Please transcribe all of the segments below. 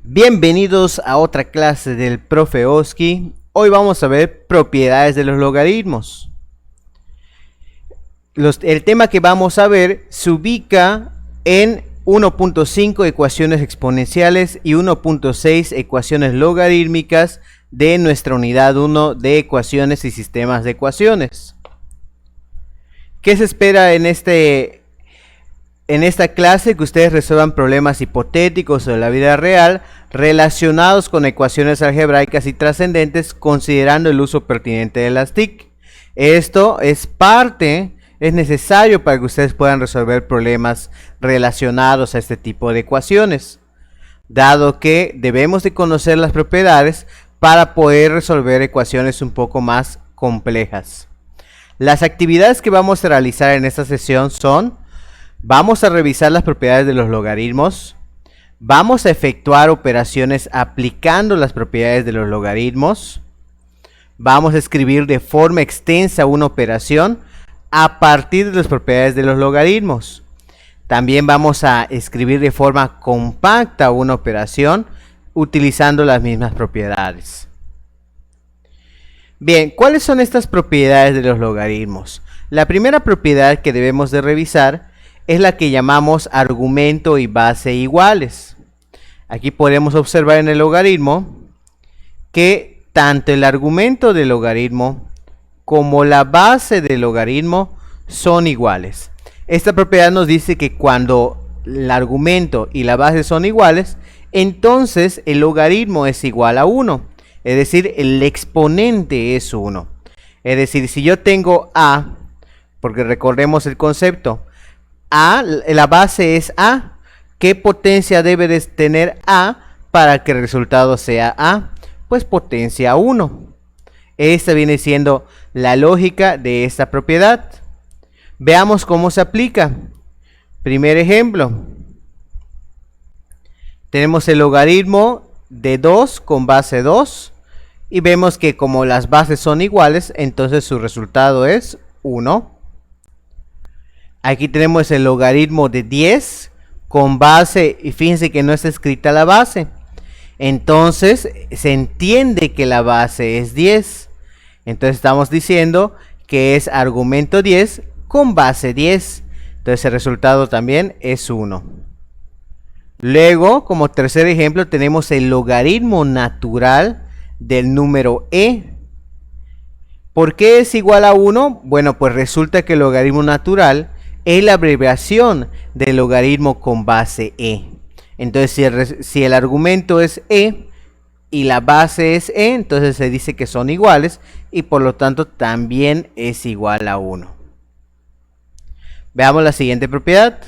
Bienvenidos a otra clase del profe Oski. Hoy vamos a ver propiedades de los logaritmos. El tema que vamos a ver se ubica en 1.5 ecuaciones exponenciales y 1.6 ecuaciones logarítmicas de nuestra unidad 1 de ecuaciones y sistemas de ecuaciones. ¿Qué se espera en esta clase? Que ustedes resuelvan problemas hipotéticos de la vida real relacionados con ecuaciones algebraicas y trascendentes, considerando el uso pertinente de las TIC. Esto es necesario para que ustedes puedan resolver problemas relacionados a este tipo de ecuaciones, dado que debemos de conocer las propiedades para poder resolver ecuaciones un poco más complejas. Las actividades que vamos a realizar en esta sesión son: vamos a revisar las propiedades de los logaritmos. Vamos a efectuar operaciones aplicando las propiedades de los logaritmos. Vamos a escribir de forma extensa una operación a partir de las propiedades de los logaritmos. También vamos a escribir de forma compacta una operación utilizando las mismas propiedades. Bien, ¿cuáles son estas propiedades de los logaritmos? La primera propiedad que debemos de revisar es la que llamamos argumento y base iguales. Aquí podemos observar en el logaritmo que tanto el argumento del logaritmo como la base del logaritmo son iguales. Esta propiedad nos dice que cuando el argumento y la base son iguales, entonces el logaritmo es igual a 1. Es decir, el exponente es 1. Es decir, si yo tengo a, porque recordemos el concepto, a, la base es a, ¿qué potencia debe de tener a para que el resultado sea a? Pues potencia 1. Esta viene siendo la lógica de esta propiedad. Veamos cómo se aplica. Primer ejemplo. Tenemos el logaritmo de 2 con base 2 y vemos que como las bases son iguales, entonces su resultado es 1. Aquí tenemos el logaritmo de 10 con base, y fíjense que no está escrita la base. Entonces se entiende que la base es 10. Entonces estamos diciendo que es argumento 10 con base 10. Entonces el resultado también es 1. Luego, como tercer ejemplo, tenemos el logaritmo natural del número e. ¿Por qué es igual a 1? Bueno, pues resulta que el logaritmo natural es la abreviación del logaritmo con base e. Entonces, si el argumento es e y la base es e, entonces se dice que son iguales y por lo tanto también es igual a 1. Veamos la siguiente propiedad.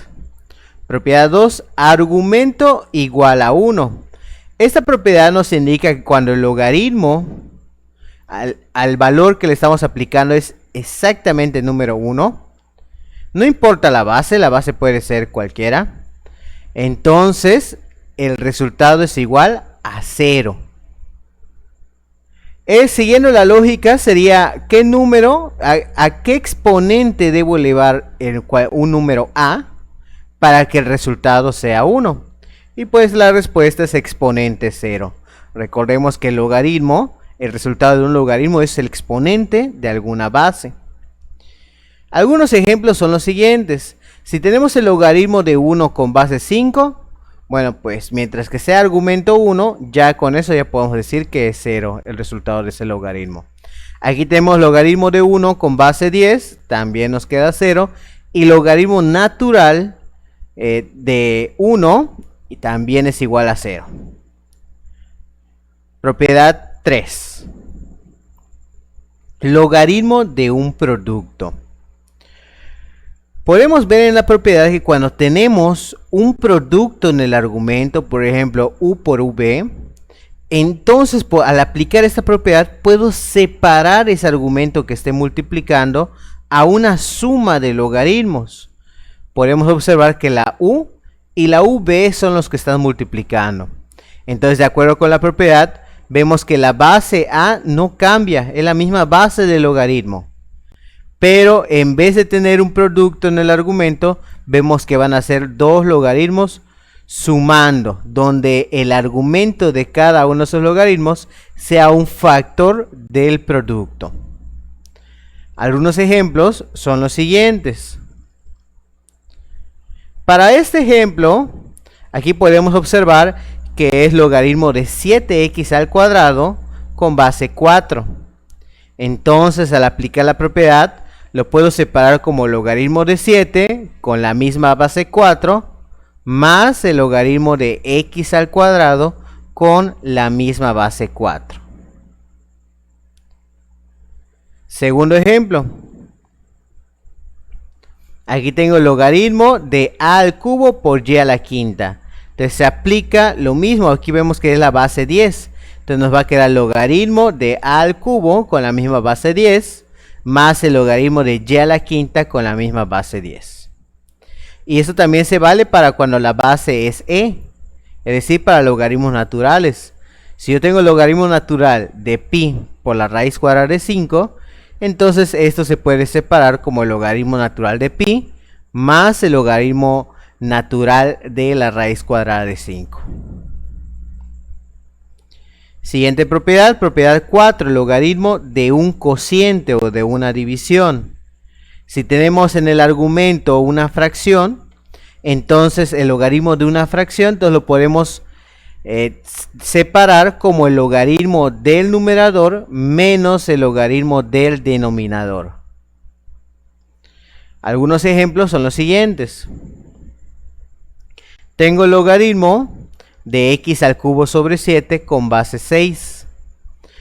Propiedad 2, argumento igual a 1. Esta propiedad nos indica que cuando el logaritmo al valor que le estamos aplicando es exactamente el número 1, no importa la base puede ser cualquiera, entonces el resultado es igual a 0. Siguiendo la lógica sería, ¿qué número, a qué exponente debo elevar un número a para que el resultado sea 1? Y pues la respuesta es exponente 0. Recordemos que el resultado de un logaritmo es el exponente de alguna base. Algunos ejemplos son los siguientes. Si tenemos el logaritmo de 1 con base 5, bueno, pues mientras que sea argumento 1, ya con eso ya podemos decir que es 0 el resultado de ese logaritmo. Aquí tenemos logaritmo de 1 con base 10, también nos queda 0. Y logaritmo natural de 1 y también es igual a 0. Propiedad 3. Logaritmo de un producto. Podemos ver en la propiedad que cuando tenemos un producto en el argumento, por ejemplo u por v, entonces al aplicar esta propiedad puedo separar ese argumento que esté multiplicando a una suma de logaritmos. Podemos observar que la u y la v son los que están multiplicando. Entonces, de acuerdo con la propiedad, vemos que la base a no cambia, es la misma base del logaritmo. Pero en vez de tener un producto en el argumento, vemos que van a ser dos logaritmos sumando, donde el argumento de cada uno de esos logaritmos sea un factor del producto. Algunos ejemplos son los siguientes. Para este ejemplo, aquí podemos observar que es logaritmo de 7x al cuadrado con base 4. Entonces, al aplicar la propiedad, lo puedo separar como logaritmo de 7 con la misma base 4 más el logaritmo de x al cuadrado con la misma base 4. Segundo ejemplo. Aquí tengo el logaritmo de a al cubo por y a la quinta. Entonces se aplica lo mismo. Aquí vemos que es la base 10. Entonces nos va a quedar logaritmo de a al cubo con la misma base 10 más el logaritmo de y a la quinta con la misma base 10. Y eso también se vale para cuando la base es e, es decir, para logaritmos naturales. Si yo tengo el logaritmo natural de pi por la raíz cuadrada de 5, entonces esto se puede separar como el logaritmo natural de pi más el logaritmo natural de la raíz cuadrada de 5. Siguiente propiedad, propiedad 4, logaritmo de un cociente o de una división. Si tenemos en el argumento una fracción, entonces el logaritmo de una fracción, entonces lo podemos separar como el logaritmo del numerador menos el logaritmo del denominador. Algunos ejemplos son los siguientes. Tengo el logaritmo de x al cubo sobre 7 con base 6.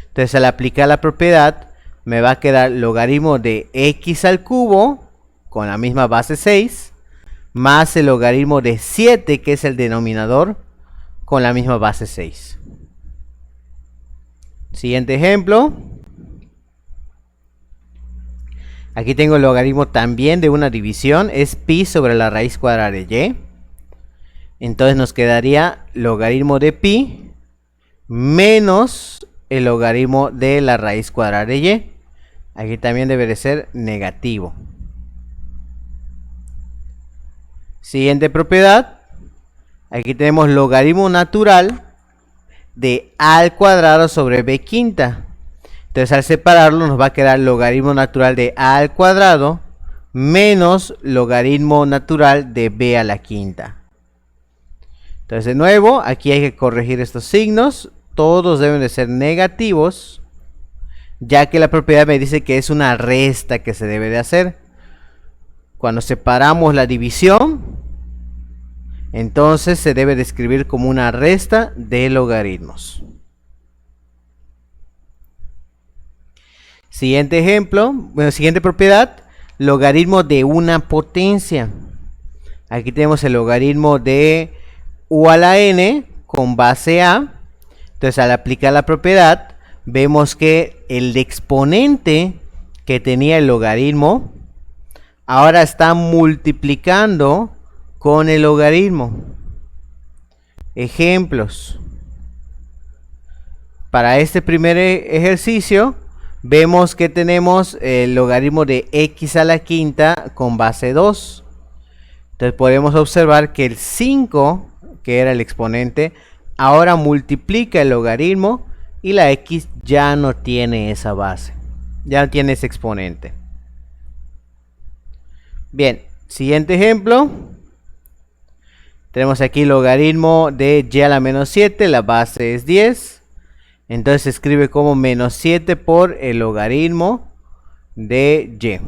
Entonces, al aplicar la propiedad, me va a quedar logaritmo de x al cubo con la misma base 6 más el logaritmo de 7, que es el denominador, con la misma base 6. Siguiente ejemplo. Aquí tengo el logaritmo también de una división, es pi sobre la raíz cuadrada de y. Entonces nos quedaría logaritmo de pi menos el logaritmo de la raíz cuadrada de y. Aquí también debe de ser negativo. Siguiente propiedad. Aquí tenemos logaritmo natural de a al cuadrado sobre b quinta. Entonces al separarlo nos va a quedar logaritmo natural de a al cuadrado menos logaritmo natural de b a la quinta. Entonces de nuevo, aquí hay que corregir estos signos. Todos deben de ser negativos, ya que la propiedad me dice que es una resta que se debe de hacer. Cuando separamos la división, entonces se debe de escribir como una resta de logaritmos. Siguiente ejemplo, siguiente propiedad, logaritmo de una potencia. Aquí tenemos el logaritmo de u a la n con base a. Entonces al aplicar la propiedad, vemos que el exponente que tenía el logaritmo ahora está multiplicando con el logaritmo. Ejemplos. Para este primer ejercicio, vemos que tenemos el logaritmo de x a la quinta con base 2. Entonces podemos observar que el 5, que era el exponente, ahora multiplica el logaritmo y la x ya no tiene esa base, ya no tiene ese exponente. Bien, siguiente ejemplo. Tenemos aquí logaritmo de y a la menos 7, la base es 10. Entonces se escribe como menos 7 por el logaritmo de y.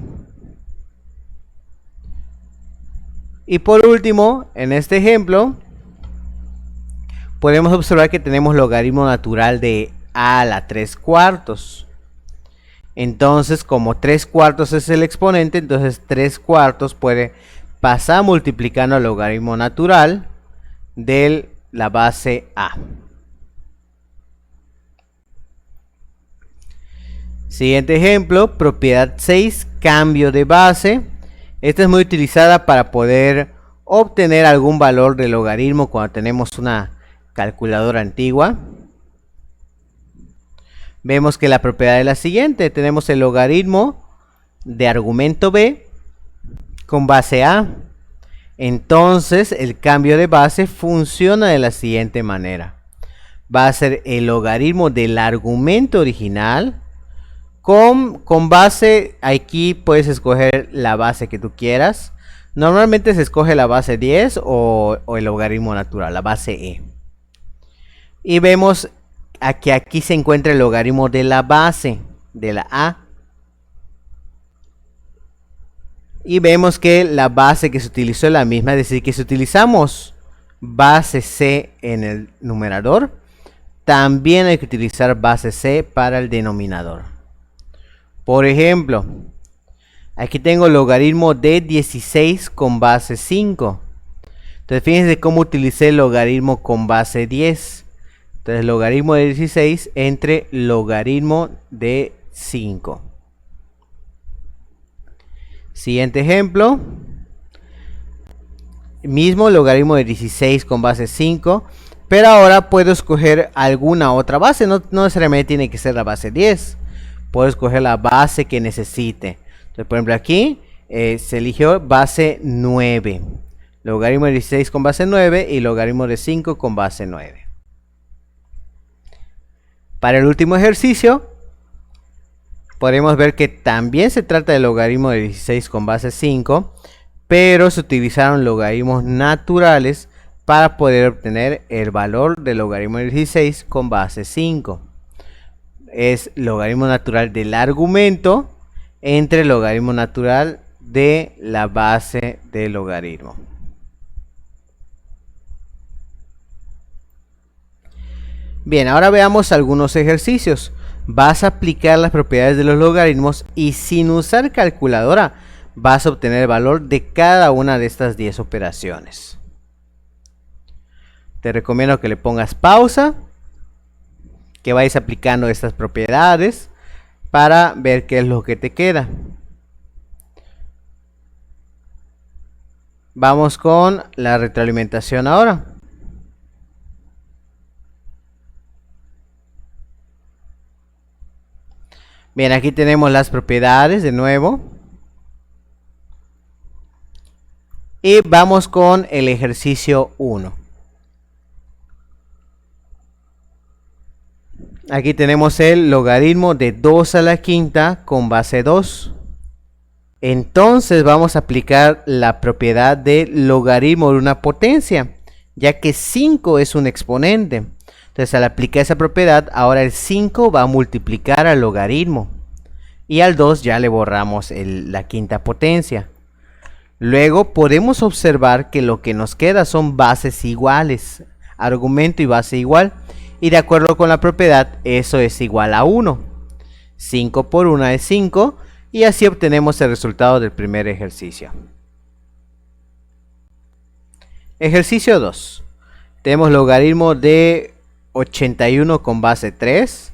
Y por último, en este ejemplo, podemos observar que tenemos logaritmo natural de a la 3 cuartos. Entonces, como 3 cuartos es el exponente, entonces 3 cuartos puede pasar multiplicando el logaritmo natural de la base a. Siguiente ejemplo, propiedad 6, cambio de base. Esta es muy utilizada para poder obtener algún valor de logaritmo cuando tenemos una calculadora antigua. Vemos que la propiedad es la siguiente. Tenemos el logaritmo de argumento b con base a. Entonces el cambio de base funciona de la siguiente manera. Va a ser el logaritmo del argumento original con base, aquí puedes escoger la base que tú quieras. Normalmente se escoge la base 10 o el logaritmo natural, la base e. Y vemos que aquí se encuentra el logaritmo de la base, de la a. Y vemos que la base que se utilizó es la misma, es decir, que si utilizamos base c en el numerador, también hay que utilizar base c para el denominador. Por ejemplo, aquí tengo el logaritmo de 16 con base 5. Entonces fíjense cómo utilicé el logaritmo con base 10. Entonces logaritmo de 16 entre logaritmo de 5. Siguiente ejemplo. Mismo logaritmo de 16 con base 5. Pero ahora puedo escoger alguna otra base. No necesariamente tiene que ser la base 10. Puedo escoger la base que necesite. Entonces, por ejemplo, aquí se eligió base 9. Logaritmo de 16 con base 9 y logaritmo de 5 con base 9. Para el último ejercicio, podemos ver que también se trata de logaritmo de 16 con base 5, pero se utilizaron logaritmos naturales para poder obtener el valor del logaritmo de 16 con base 5. Es logaritmo natural del argumento entre logaritmo natural de la base del logaritmo. Bien, ahora veamos algunos ejercicios. Vas a aplicar las propiedades de los logaritmos y sin usar calculadora vas a obtener el valor de cada una de estas 10 operaciones. Te recomiendo que le pongas pausa, que vayas aplicando estas propiedades para ver qué es lo que te queda. Vamos con la retroalimentación ahora. Bien, aquí tenemos las propiedades de nuevo. Y vamos con el ejercicio 1. Aquí tenemos el logaritmo de 2 a la quinta con base 2. Entonces vamos a aplicar la propiedad de logaritmo de una potencia, ya que 5 es un exponente. Entonces al aplicar esa propiedad, ahora el 5 va a multiplicar al logaritmo. Y al 2 ya le borramos la quinta potencia. Luego podemos observar que lo que nos queda son bases iguales. Argumento y base igual. Y de acuerdo con la propiedad, eso es igual a 1. 5 por 1 es 5. Y así obtenemos el resultado del primer ejercicio. Ejercicio 2. Tenemos logaritmo de 81 con base 3.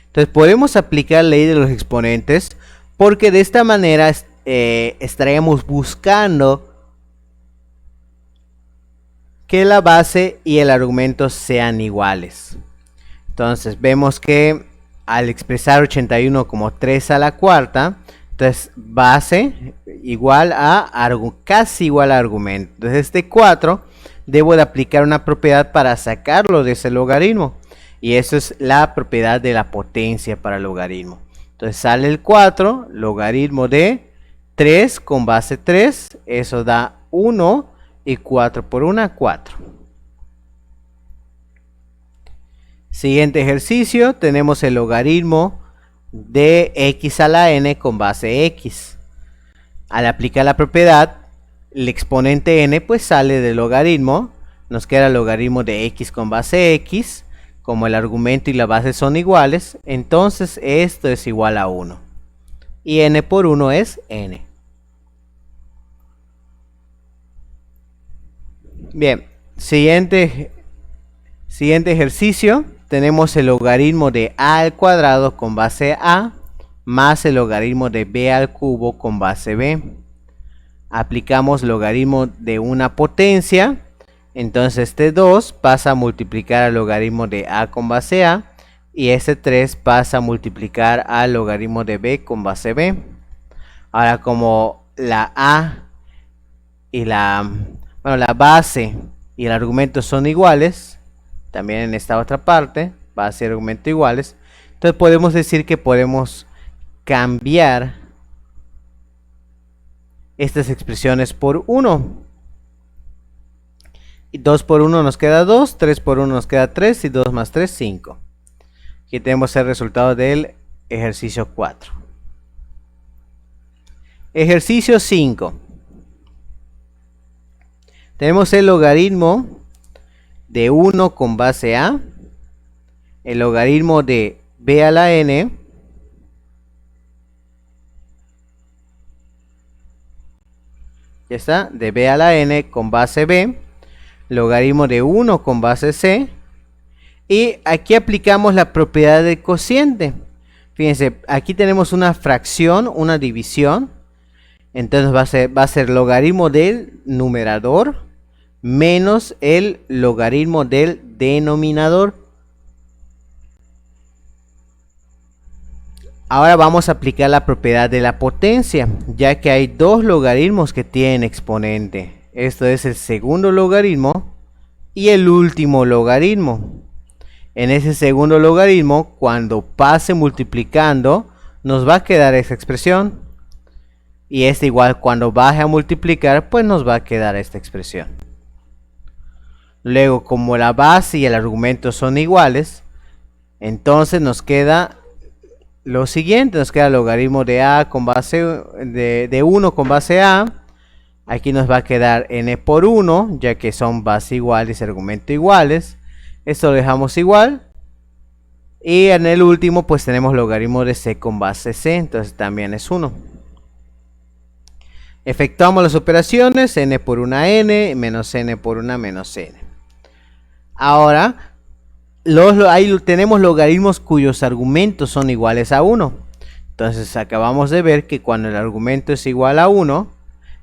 Entonces podemos aplicar la ley de los exponentes porque de esta manera estaríamos buscando que la base y el argumento sean iguales. Entonces vemos que al expresar 81 como 3 a la cuarta, entonces base igual a casi igual a argumento. Entonces este 4 debo de aplicar una propiedad para sacarlo de ese logaritmo. Y eso es la propiedad de la potencia para el logaritmo. Entonces sale el 4, logaritmo de 3 con base 3. Eso da 1 y 4 por 1, 4. Siguiente ejercicio, tenemos el logaritmo de x a la n con base x. Al aplicar la propiedad, el exponente n pues sale del logaritmo. Nos queda el logaritmo de x con base x. Como el argumento y la base son iguales, entonces esto es igual a 1. Y n por 1 es n. Bien, siguiente ejercicio. Tenemos el logaritmo de a al cuadrado con base a más el logaritmo de b al cubo con base b. Aplicamos logaritmo de una potencia. Entonces este 2 pasa a multiplicar al logaritmo de a con base a. Y este 3 pasa a multiplicar al logaritmo de b con base b. Ahora como la a y la Bueno, la base y el argumento son iguales. También en esta otra parte, base y argumento iguales. Entonces podemos decir que podemos cambiar estas expresiones por 1. Y 2 por 1 nos queda 2, 3 por 1 nos queda 3 y 2 más 3, 5. Aquí tenemos el resultado del ejercicio 4. Ejercicio 5. Tenemos el logaritmo de 1 con base a, el logaritmo de b a la n, ya está, de b a la n con base b, logaritmo de 1 con base c, y aquí aplicamos la propiedad del cociente. Fíjense, aquí tenemos una fracción, una división, entonces va a ser logaritmo del numerador menos el logaritmo del denominador. Ahora vamos a aplicar la propiedad de la potencia, ya que hay dos logaritmos que tienen exponente. Esto es el segundo logaritmo y el último logaritmo. En ese segundo logaritmo, cuando pase multiplicando, nos va a quedar esa expresión. Y este igual, cuando baje a multiplicar, pues nos va a quedar esta expresión. Luego, como la base y el argumento son iguales, entonces nos queda lo siguiente. Nos queda el logaritmo de a con base de 1 con base a. Aquí nos va a quedar n por 1, ya que son base iguales y argumento iguales. Esto lo dejamos igual. Y en el último pues tenemos logaritmo de c con base c, entonces también es 1. Efectuamos las operaciones, n por una n, menos n por una menos n. Ahora, ahí tenemos logaritmos cuyos argumentos son iguales a 1. Entonces acabamos de ver que cuando el argumento es igual a 1,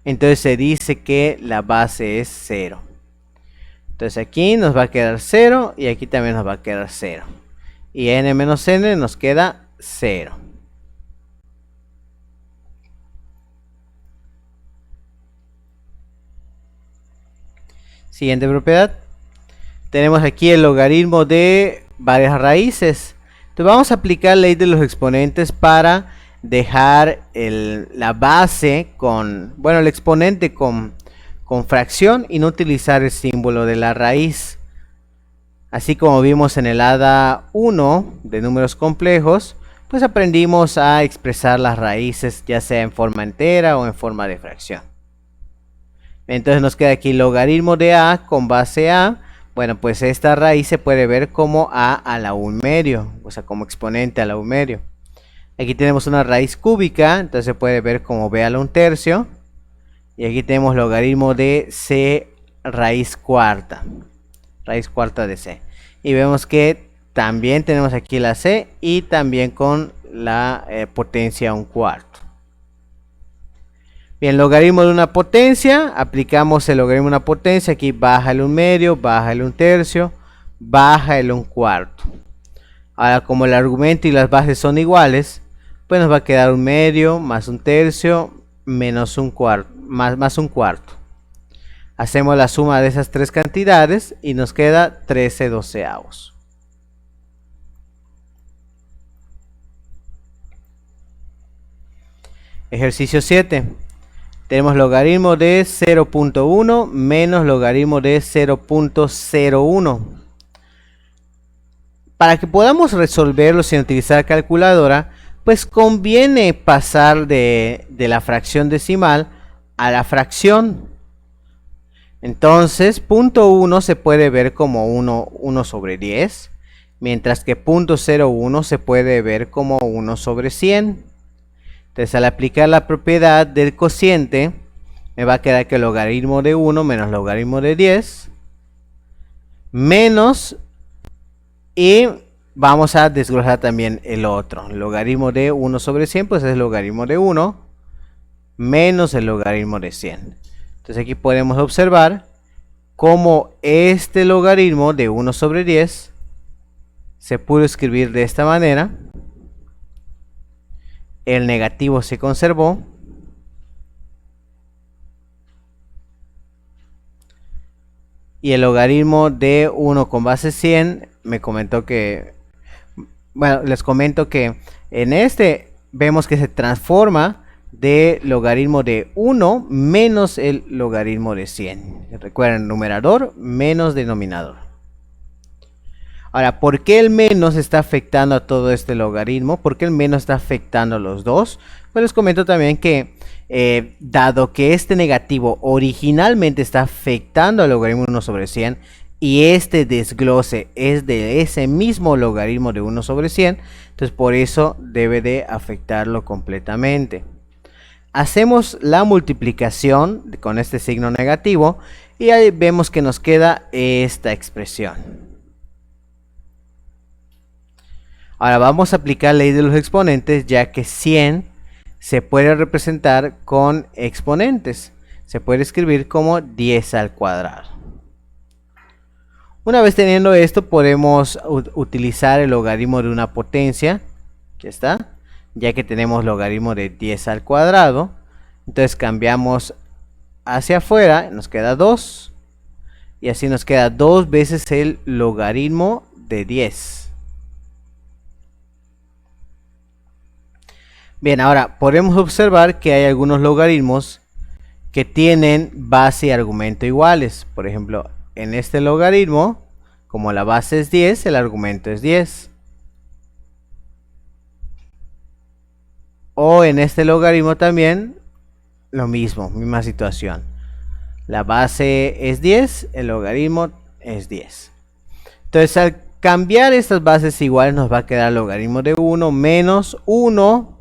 entonces se dice que la base es 0. Entonces aquí nos va a quedar 0 y aquí también nos va a quedar 0. Y n menos n nos queda 0. Siguiente propiedad. Tenemos aquí el logaritmo de varias raíces. Entonces vamos a aplicar ley de los exponentes para dejar la base con, bueno, el exponente con fracción y no utilizar el símbolo de la raíz. Así como vimos en el ADA 1 de números complejos, pues aprendimos a expresar las raíces ya sea en forma entera o en forma de fracción. Entonces nos queda aquí logaritmo de a con base a. Bueno, pues esta raíz se puede ver como a la 1 medio, o sea, como exponente a la 1 medio. Aquí tenemos una raíz cúbica, entonces se puede ver como b a la 1 tercio. Y aquí tenemos logaritmo de c raíz cuarta de c. Y vemos que también tenemos aquí la c y también con la potencia 1/4. Bien, logaritmo de una potencia, aplicamos el logaritmo de una potencia, aquí baja el 1 medio, baja el 1 tercio, baja el 1/4. Ahora, como el argumento y las bases son iguales, pues nos va a quedar 1 medio más 1 tercio menos 1/4, más 1/4. Hacemos la suma de esas tres cantidades y nos queda 13/12. Ejercicio 7. Tenemos logaritmo de 0.1 menos logaritmo de 0.01. Para que podamos resolverlo sin utilizar calculadora, pues conviene pasar de la fracción decimal a la fracción. Entonces, 0.1 se puede ver como 1 sobre 10, mientras que 0.01 se puede ver como 1 sobre 100. Entonces, al aplicar la propiedad del cociente, me va a quedar que el logaritmo de 1 menos logaritmo de 10, menos, y vamos a desglosar también el otro. El logaritmo de 1 sobre 100, pues es el logaritmo de 1, menos el logaritmo de 100. Entonces aquí podemos observar cómo este logaritmo de 1 sobre 10 se pudo escribir de esta manera. El negativo se conservó. Y el logaritmo de 1 con base 100 me comentó que, bueno, les comento que en este vemos que se transforma de logaritmo de 1 menos el logaritmo de 100. Recuerden, numerador menos denominador. Ahora, ¿por qué el menos está afectando a todo este logaritmo? ¿Por qué el menos está afectando a los dos? Pues les comento también que dado que este negativo originalmente está afectando al logaritmo de 1 sobre 100 y este desglose es de ese mismo logaritmo de 1 sobre 100, entonces por eso debe de afectarlo completamente. Hacemos la multiplicación con este signo negativo y ahí vemos que nos queda esta expresión. Ahora vamos a aplicar la ley de los exponentes, ya que 100 se puede representar con exponentes. Se puede escribir como 10 al cuadrado. Una vez teniendo esto, podemos utilizar el logaritmo de una potencia. Aquí está. Ya que tenemos logaritmo de 10 al cuadrado. Entonces cambiamos hacia afuera, nos queda 2. Y así nos queda 2 veces el logaritmo de 10. Bien, ahora podemos observar que hay algunos logaritmos que tienen base y argumento iguales. Por ejemplo, en este logaritmo, como la base es 10, el argumento es 10. O en este logaritmo también, lo mismo, misma situación. La base es 10, el logaritmo es 10. Entonces, al cambiar estas bases iguales, nos va a quedar el logaritmo de 1 menos 1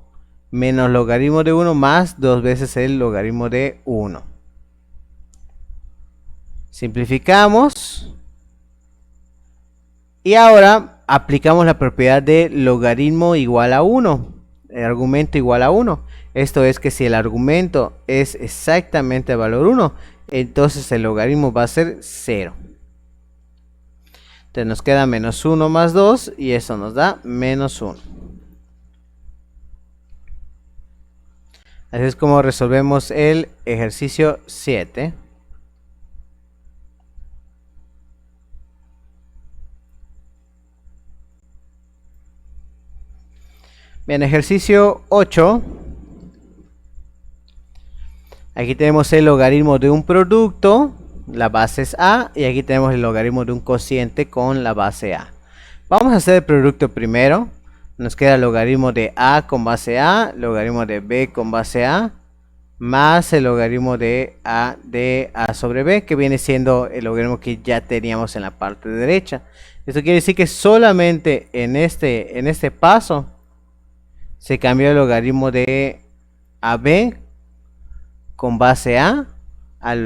menos logaritmo de 1 más 2 veces el logaritmo de 1. Simplificamos. Y ahora aplicamos la propiedad de logaritmo igual a 1. El argumento igual a 1. Esto es que si el argumento es exactamente el valor 1, entonces el logaritmo va a ser 0. Entonces nos queda menos 1 más 2 y eso nos da menos 1. Así es como resolvemos el ejercicio 7. Bien, ejercicio 8. Aquí tenemos el logaritmo de un producto, la base es A, y aquí tenemos el logaritmo de un cociente con la base A. Vamos a hacer el producto primero. Nos queda el logaritmo de A con base A, logaritmo de B con base A, más el logaritmo de A sobre B, que viene siendo el logaritmo que ya teníamos en la parte derecha. Esto quiere decir que solamente en este paso se cambió el logaritmo de AB con base A a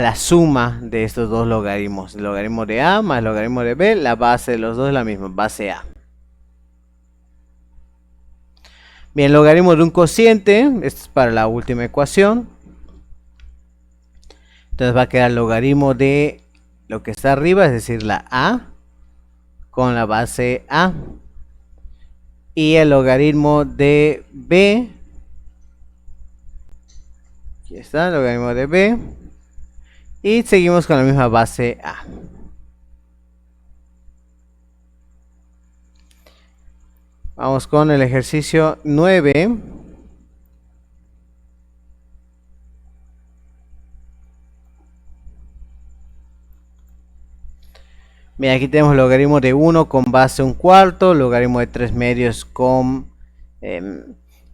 la suma de estos dos logaritmos. El logaritmo de A más el logaritmo de B, la base de los dos es la misma, base A. Bien, logaritmo de un cociente, esto es para la última ecuación. Entonces va a quedar el logaritmo de lo que está arriba, es decir, la A con la base A. Y el logaritmo de B, aquí está el logaritmo de B. Y seguimos con la misma base A. Vamos con el ejercicio 9. Bien, aquí tenemos el logaritmo de 1 con base 1/4, logaritmo de 3 medios con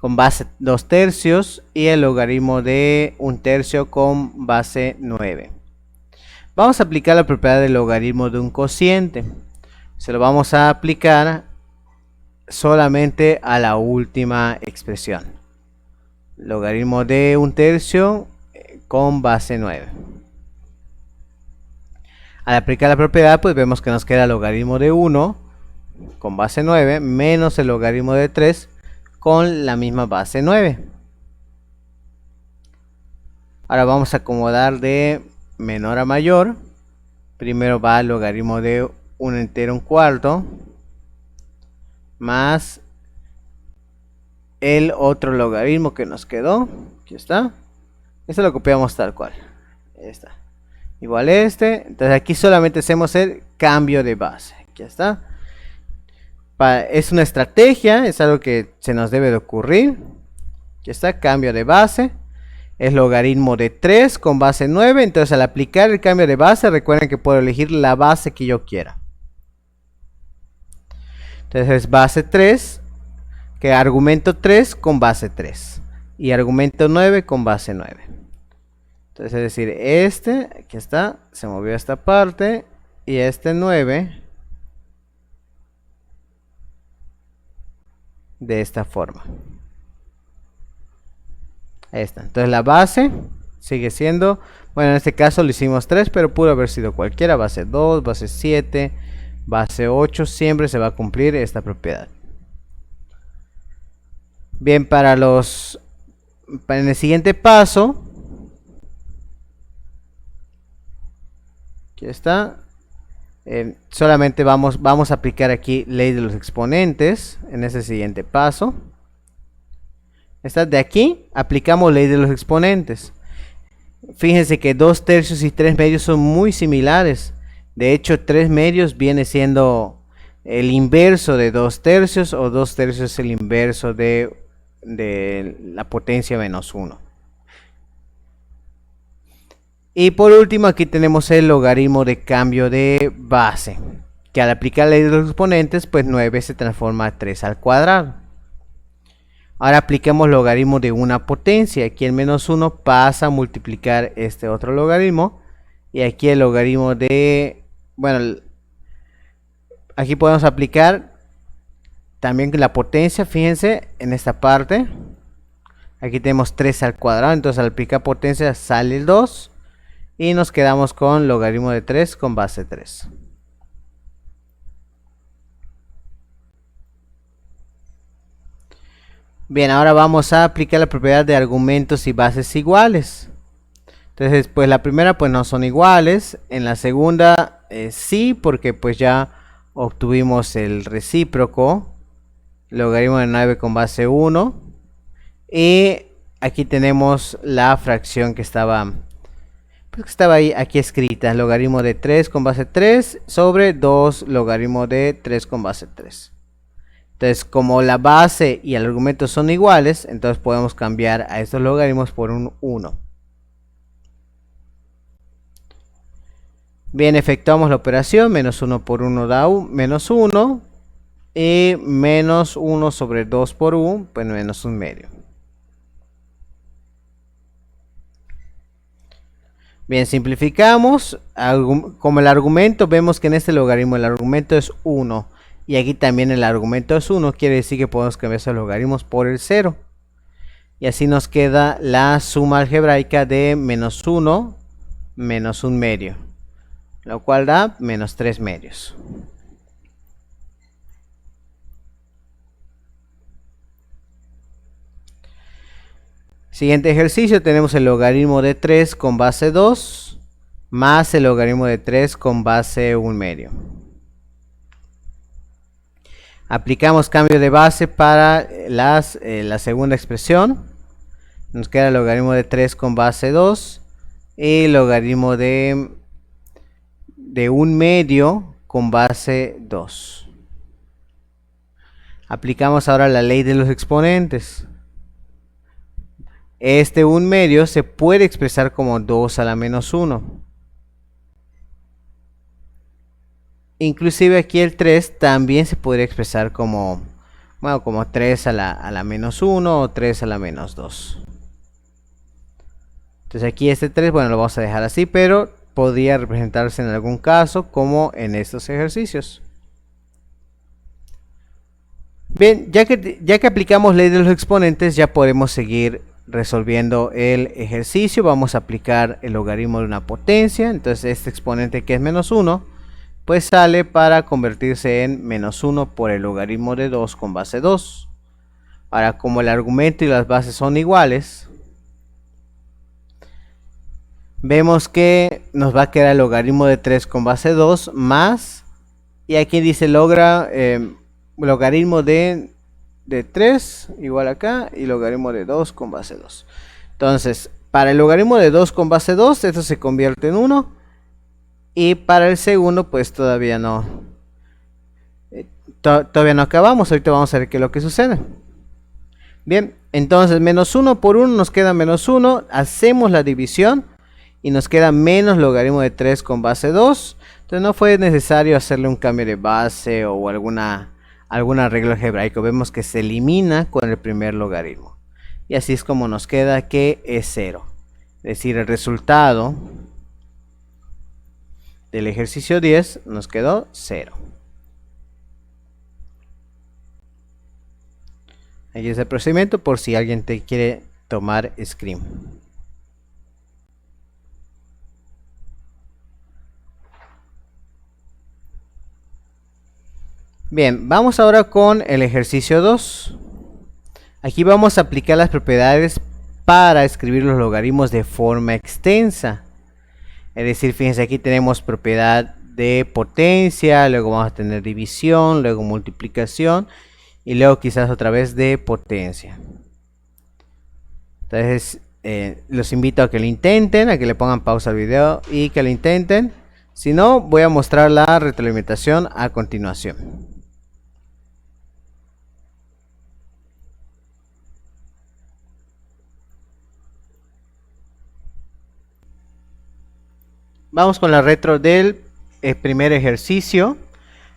base 2 tercios y el logaritmo de 1 tercio con base 9. Vamos a aplicar la propiedad del logaritmo de un cociente. Se lo vamos a aplicar solamente a la última expresión. Logaritmo de 1 tercio con base 9. Al aplicar la propiedad, pues vemos que nos queda el logaritmo de 1 con base 9 menos el logaritmo de 3 con la misma base 9. Ahora vamos a acomodar de menor a mayor. Primero va el logaritmo de 1 entero 1/4 más el otro logaritmo que nos quedó. Aquí está. Esto lo copiamos tal cual. Ahí está. igual este. Entonces aquí solamente hacemos el cambio de base. Ya está. Es una estrategia, es algo que se nos debe de ocurrir. Ya está, cambio de base. Es logaritmo de 3 con base 9. Entonces al aplicar el cambio de base, recuerden que puedo elegir la base que yo quiera. Entonces es base 3, que argumento 3 con base 3. Y argumento 9 con base 9. Entonces es decir, este, aquí está, se movió a esta parte. Y este 9 de esta forma. Ahí está. Entonces la base sigue siendo, bueno, en este caso lo hicimos 3, pero pudo haber sido cualquiera, base 2, base 7, base 8, siempre se va a cumplir esta propiedad. Bien, en el siguiente paso, aquí está, solamente vamos a aplicar aquí ley de los exponentes en ese siguiente paso. De aquí aplicamos ley de los exponentes. Fíjense que 2 tercios y 3 medios son muy similares. De hecho, 3 medios viene siendo el inverso de 2 tercios, o 2 tercios es el inverso de la potencia menos 1. Y por último, aquí tenemos el logaritmo de cambio de base, que al aplicar la ley de los exponentes, pues 9 se transforma a 3 al cuadrado. Ahora apliquemos logaritmo de una potencia. Aquí el menos 1 pasa a multiplicar este otro logaritmo. Y aquí el logaritmo de... Bueno, aquí podemos aplicar también la potencia. Fíjense en esta parte. Aquí tenemos 3 al cuadrado. Entonces al aplicar potencia sale el 2. Y nos quedamos con logaritmo de 3 con base 3. Bien, ahora vamos a aplicar la propiedad de argumentos y bases iguales. Entonces, pues la primera pues no son iguales. En la segunda sí, porque pues ya obtuvimos el recíproco. Logaritmo de 9 con base 1. Y aquí tenemos la fracción que estaba ahí, aquí escrita. Logaritmo de 3 con base 3 sobre 2 logaritmo de 3 con base 3. Entonces, como la base y el argumento son iguales, entonces podemos cambiar a estos logaritmos por un 1. Bien, efectuamos la operación. Menos 1 por 1 da menos 1. Y menos 1 sobre 2 por 1, pues menos 1 medio. Bien, simplificamos. Como el argumento, vemos que en este logaritmo el argumento es 1. Y aquí también el argumento es 1. Quiere decir que podemos cambiar esos logaritmos por el 0. Y así nos queda la suma algebraica de menos 1 menos 1 medio. Lo cual da menos 3 medios. Siguiente ejercicio, tenemos el logaritmo de 3 con base 2 más el logaritmo de 3 con base 1 medio. Aplicamos cambio de base para la segunda expresión. Nos queda el logaritmo de 3 con base 2 y logaritmo de 1 medio con base 2. Aplicamos ahora la ley de los exponentes. Este 1 medio se puede expresar como 2 a la menos 1. Inclusive aquí el 3 también se podría expresar como, bueno, como 3 a la menos 1 o 3 a la menos 2. Entonces aquí este 3, bueno, lo vamos a dejar así, pero podría representarse en algún caso como en estos ejercicios. Bien, ya que aplicamos ley de los exponentes, ya podemos seguir resolviendo el ejercicio. Vamos a aplicar el logaritmo de una potencia. Entonces este exponente que es menos 1, pues sale para convertirse en menos 1 por el logaritmo de 2 con base 2. Ahora, como el argumento y las bases son iguales, vemos que nos va a quedar el logaritmo de 3 con base 2 más, y aquí dice logaritmo de 3 igual acá, y logaritmo de 2 con base 2. Entonces, para el logaritmo de 2 con base 2, esto se convierte en 1, Y para el segundo, pues todavía no. Todavía no acabamos. Ahorita vamos a ver qué es lo que sucede. Bien, entonces menos 1 por 1 nos queda menos 1. Hacemos la división y nos queda menos logaritmo de 3 con base 2. Entonces no fue necesario hacerle un cambio de base o algún arreglo algebraico. Vemos que se elimina con el primer logaritmo. Y así es como nos queda que es 0. Es decir, el resultado del ejercicio 10 nos quedó 0. Aquí es el procedimiento por si alguien te quiere tomar screen. Bien, vamos ahora con el ejercicio 2. Aquí vamos a aplicar las propiedades para escribir los logaritmos de forma extensa. Es decir, fíjense, aquí tenemos propiedad de potencia, luego vamos a tener división, luego multiplicación y luego quizás otra vez de potencia. Entonces, los invito a que lo intenten, a que le pongan pausa al video y que lo intenten. Si no, voy a mostrar la retroalimentación a continuación. Vamos con la retro del primer ejercicio.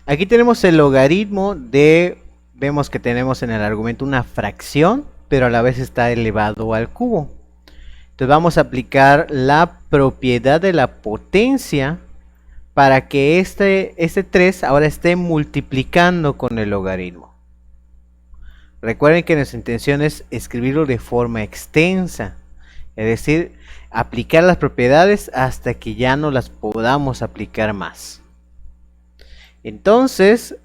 Aquí tenemos el logaritmo de, vemos que tenemos en el argumento una fracción, pero a la vez está elevado al cubo. Entonces vamos a aplicar la propiedad de la potencia para que este 3 ahora esté multiplicando con el logaritmo. Recuerden que nuestra intención es escribirlo de forma extensa, es decir, aplicar las propiedades hasta que ya no las podamos aplicar más. Entonces,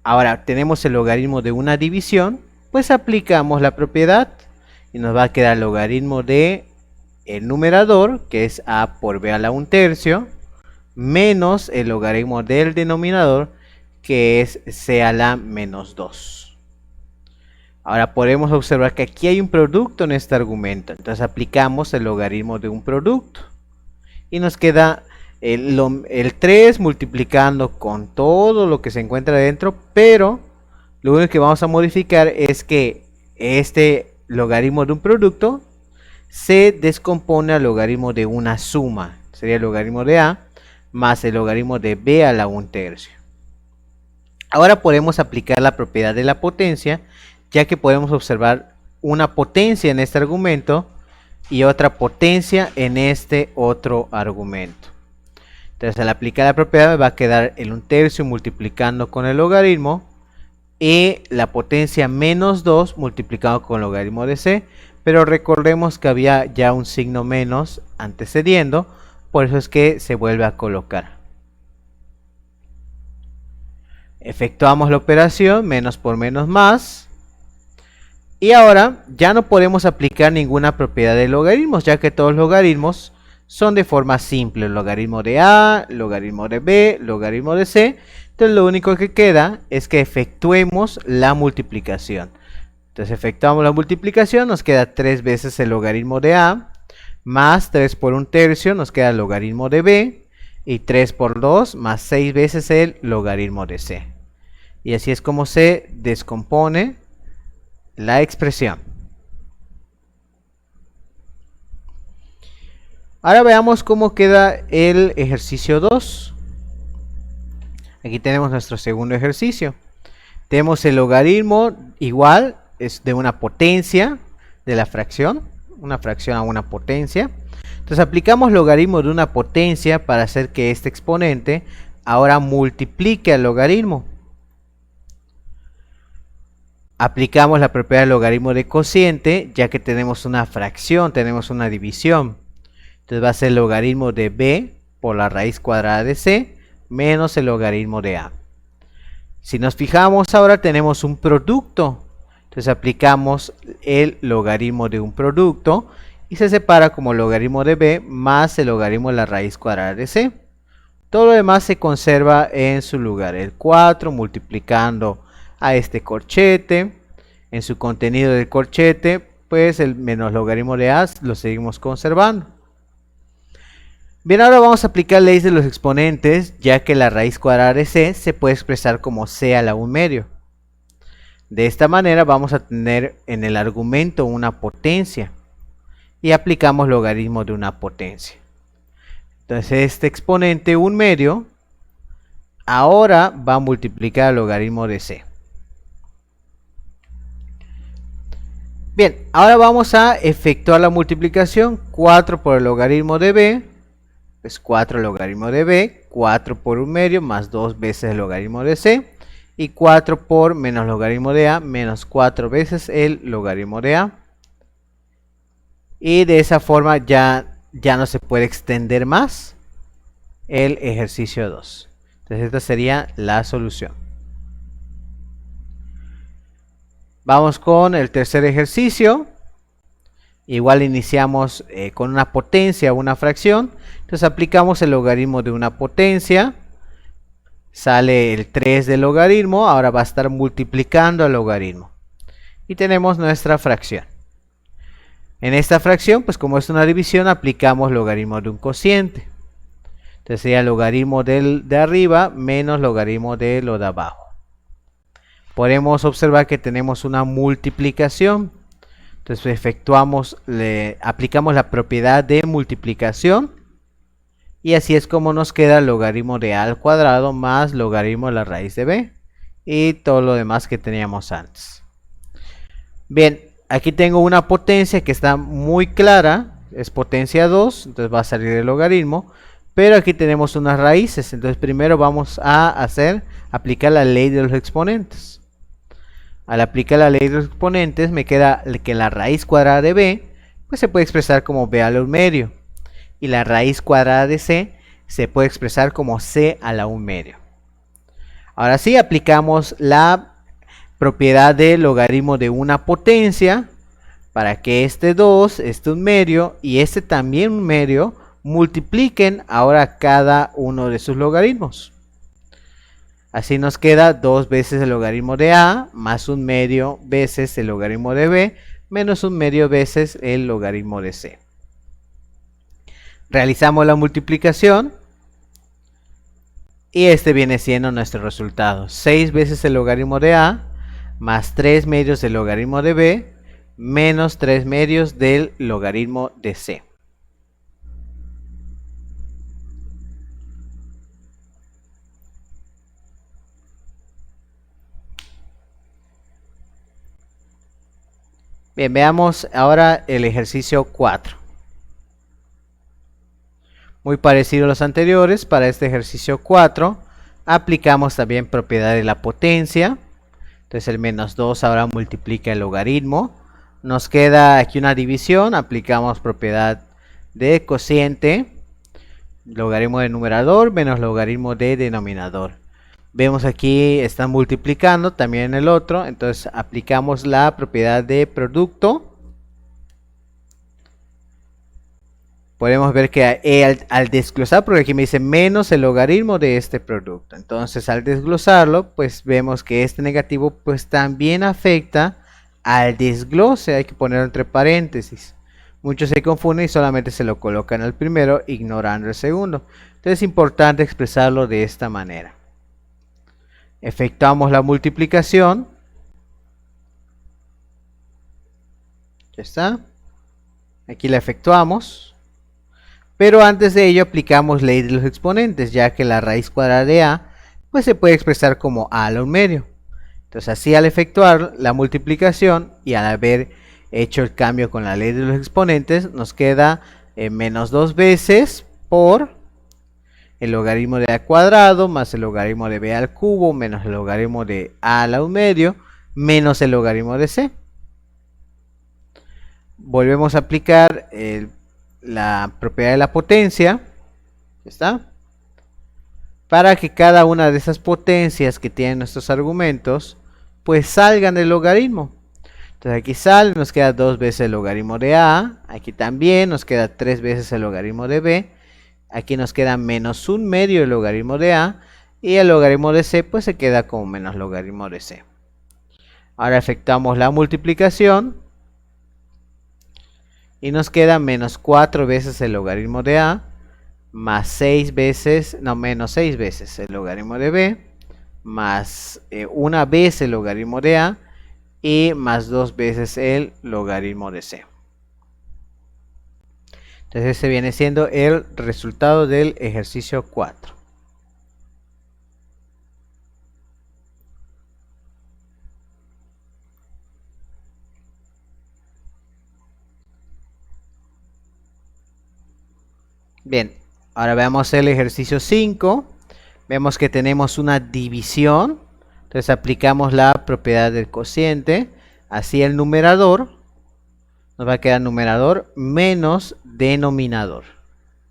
ahora tenemos el logaritmo de una división, pues aplicamos la propiedad y nos va a quedar el logaritmo de el numerador, que es a por b a la 1/3, menos el logaritmo del denominador, que es c a la menos 2. Ahora podemos observar que aquí hay un producto en este argumento. Entonces aplicamos el logaritmo de un producto. Y nos queda el 3 multiplicando con todo lo que se encuentra dentro. Pero lo único que vamos a modificar es que este logaritmo de un producto se descompone al logaritmo de una suma. Sería el logaritmo de a más el logaritmo de b a la 1/3. Ahora podemos aplicar la propiedad de la potencia, ya que podemos observar una potencia en este argumento y otra potencia en este otro argumento. Entonces, al aplicar la propiedad me va a quedar el 1/3 multiplicando con el logaritmo y la potencia menos 2 multiplicado con el logaritmo de c, pero recordemos que había ya un signo menos antecediendo, por eso es que se vuelve a colocar. Efectuamos la operación, menos por menos más. Y ahora ya no podemos aplicar ninguna propiedad de logaritmos, ya que todos los logaritmos son de forma simple. Logaritmo de a, logaritmo de b, logaritmo de c. Entonces lo único que queda es que efectuemos la multiplicación. Entonces efectuamos la multiplicación, nos queda 3 veces el logaritmo de a, más 3 por 1/3 nos queda el logaritmo de b, y 3 por 2 más 6 veces el logaritmo de c. Y así es como se descompone la expresión. Ahora veamos cómo queda el ejercicio 2. Aquí tenemos nuestro segundo ejercicio. Tenemos el logaritmo igual, es de una potencia de la fracción, una fracción a una potencia. Entonces aplicamos logaritmo de una potencia para hacer que este exponente ahora multiplique al logaritmo. Aplicamos la propiedad del logaritmo de cociente, ya que tenemos una fracción, tenemos una división. Entonces va a ser el logaritmo de b por la raíz cuadrada de c menos el logaritmo de a. Si nos fijamos ahora tenemos un producto. Entonces aplicamos el logaritmo de un producto y se separa como logaritmo de b más el logaritmo de la raíz cuadrada de c. Todo lo demás se conserva en su lugar. El 4 multiplicando a este corchete, en su contenido del corchete, pues el menos logaritmo de a lo seguimos conservando. Bien, ahora vamos a aplicar leyes de los exponentes, ya que la raíz cuadrada de c se puede expresar como c a la 1 medio. De esta manera vamos a tener en el argumento una potencia y aplicamos logaritmo de una potencia. Entonces este exponente 1 medio ahora va a multiplicar el logaritmo de c. Bien, ahora vamos a efectuar la multiplicación. 4 por el logaritmo de b, es 4 logaritmo de b, 4 por 1 medio más 2 veces el logaritmo de c, y 4 por menos logaritmo de a, menos 4 veces el logaritmo de a. Y de esa forma ya no se puede extender más el ejercicio 2. Entonces esta sería la solución. Vamos con el tercer ejercicio. Igual iniciamos con una potencia o una fracción. Entonces aplicamos el logaritmo de una potencia. Sale el 3 del logaritmo. Ahora va a estar multiplicando el logaritmo. Y tenemos nuestra fracción. En esta fracción, pues como es una división, aplicamos logaritmo de un cociente. Entonces sería logaritmo de arriba menos logaritmo de lo de abajo. Podemos observar que tenemos una multiplicación. Entonces aplicamos la propiedad de multiplicación. Y así es como nos queda el logaritmo de a al cuadrado más logaritmo de la raíz de b. Y todo lo demás que teníamos antes. Bien, aquí tengo una potencia que está muy clara. Es potencia 2, entonces va a salir el logaritmo. Pero aquí tenemos unas raíces. Entonces primero vamos a aplicar la ley de los exponentes. Al aplicar la ley de los exponentes me queda que la raíz cuadrada de b pues se puede expresar como b a la 1 medio. Y la raíz cuadrada de c se puede expresar como c a la 1 medio. Ahora sí aplicamos la propiedad de logaritmo de una potencia para que este 2, este 1 medio y este también 1 medio multipliquen ahora cada uno de sus logaritmos. Así nos queda 2 veces el logaritmo de a más 1 medio veces el logaritmo de b menos 1 medio veces el logaritmo de c. Realizamos la multiplicación y este viene siendo nuestro resultado. 6 veces el logaritmo de a más 3 medios del logaritmo de b menos 3 medios del logaritmo de c. Bien, veamos ahora el ejercicio 4. Muy parecido a los anteriores, para este ejercicio 4 aplicamos también propiedad de la potencia. Entonces el menos 2 ahora multiplica el logaritmo. Nos queda aquí una división, aplicamos propiedad de cociente, logaritmo de numerador menos logaritmo de denominador. Vemos aquí están multiplicando también en el otro, entonces aplicamos la propiedad de producto. Podemos ver que al desglosar, porque aquí me dice menos el logaritmo de este producto. Entonces al desglosarlo, pues vemos que este negativo pues también afecta al desglose. Hay que ponerlo entre paréntesis. Muchos se confunden y solamente se lo colocan al primero, ignorando el segundo. Entonces es importante expresarlo de esta manera. Efectuamos la multiplicación. Ya está. Aquí la efectuamos. Pero antes de ello aplicamos ley de los exponentes, ya que la raíz cuadrada de a pues se puede expresar como a a la 1 medio. Entonces así al efectuar la multiplicación y al haber hecho el cambio con la ley de los exponentes, nos queda menos 2 veces por el logaritmo de a cuadrado más el logaritmo de b al cubo menos el logaritmo de a a la 1 medio menos el logaritmo de c. Volvemos a aplicar la propiedad de la potencia. ¿Está? Para que cada una de esas potencias que tienen nuestros argumentos pues salgan del logaritmo. Entonces aquí sale, nos queda 2 veces el logaritmo de a. Aquí también nos queda 3 veces el logaritmo de b. Aquí nos queda menos 1 medio el logaritmo de a. Y el logaritmo de c pues se queda como menos logaritmo de c. Ahora efectuamos la multiplicación. Y nos queda menos 4 veces el logaritmo de a. más 6 veces, no, menos 6 veces el logaritmo de b, más una vez el logaritmo de a, y más 2 veces el logaritmo de c. Entonces este viene siendo el resultado del ejercicio 4. Bien, ahora veamos el ejercicio 5. Vemos que tenemos una división. Entonces aplicamos la propiedad del cociente. Así el numerador nos va a quedar numerador menos denominador.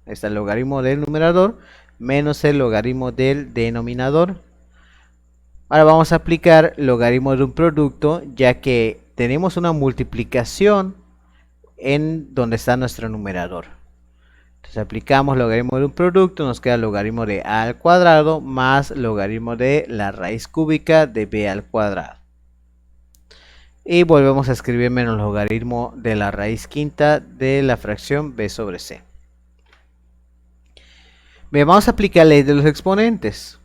Ahí está el logaritmo del numerador menos el logaritmo del denominador. Ahora vamos a aplicar logaritmo de un producto, ya que tenemos una multiplicación en donde está nuestro numerador. Entonces aplicamos logaritmo de un producto, nos queda logaritmo de a al cuadrado más logaritmo de la raíz cúbica de b al cuadrado. Y volvemos a escribir menos logaritmo de la raíz quinta de la fracción b sobre c. Bien, vamos a aplicar la ley de los exponentes.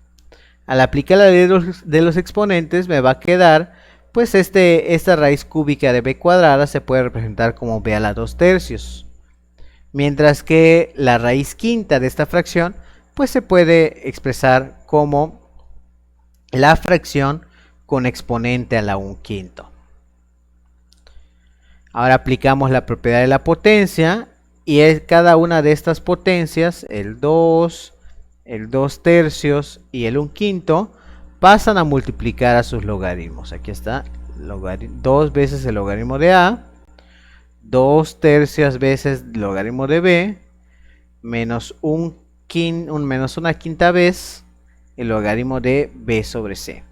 Al aplicar la ley de los exponentes me va a quedar, pues esta raíz cúbica de b cuadrada se puede representar como b a la 2 tercios. Mientras que la raíz quinta de esta fracción, pues se puede expresar como la fracción con exponente a la 1/5. Ahora aplicamos la propiedad de la potencia y cada una de estas potencias, el 2 tercios y el 1/5, pasan a multiplicar a sus logaritmos. Aquí está, 2 veces el logaritmo de a, 2 tercias veces logaritmo de b, menos menos una quinta vez el logaritmo de b sobre c.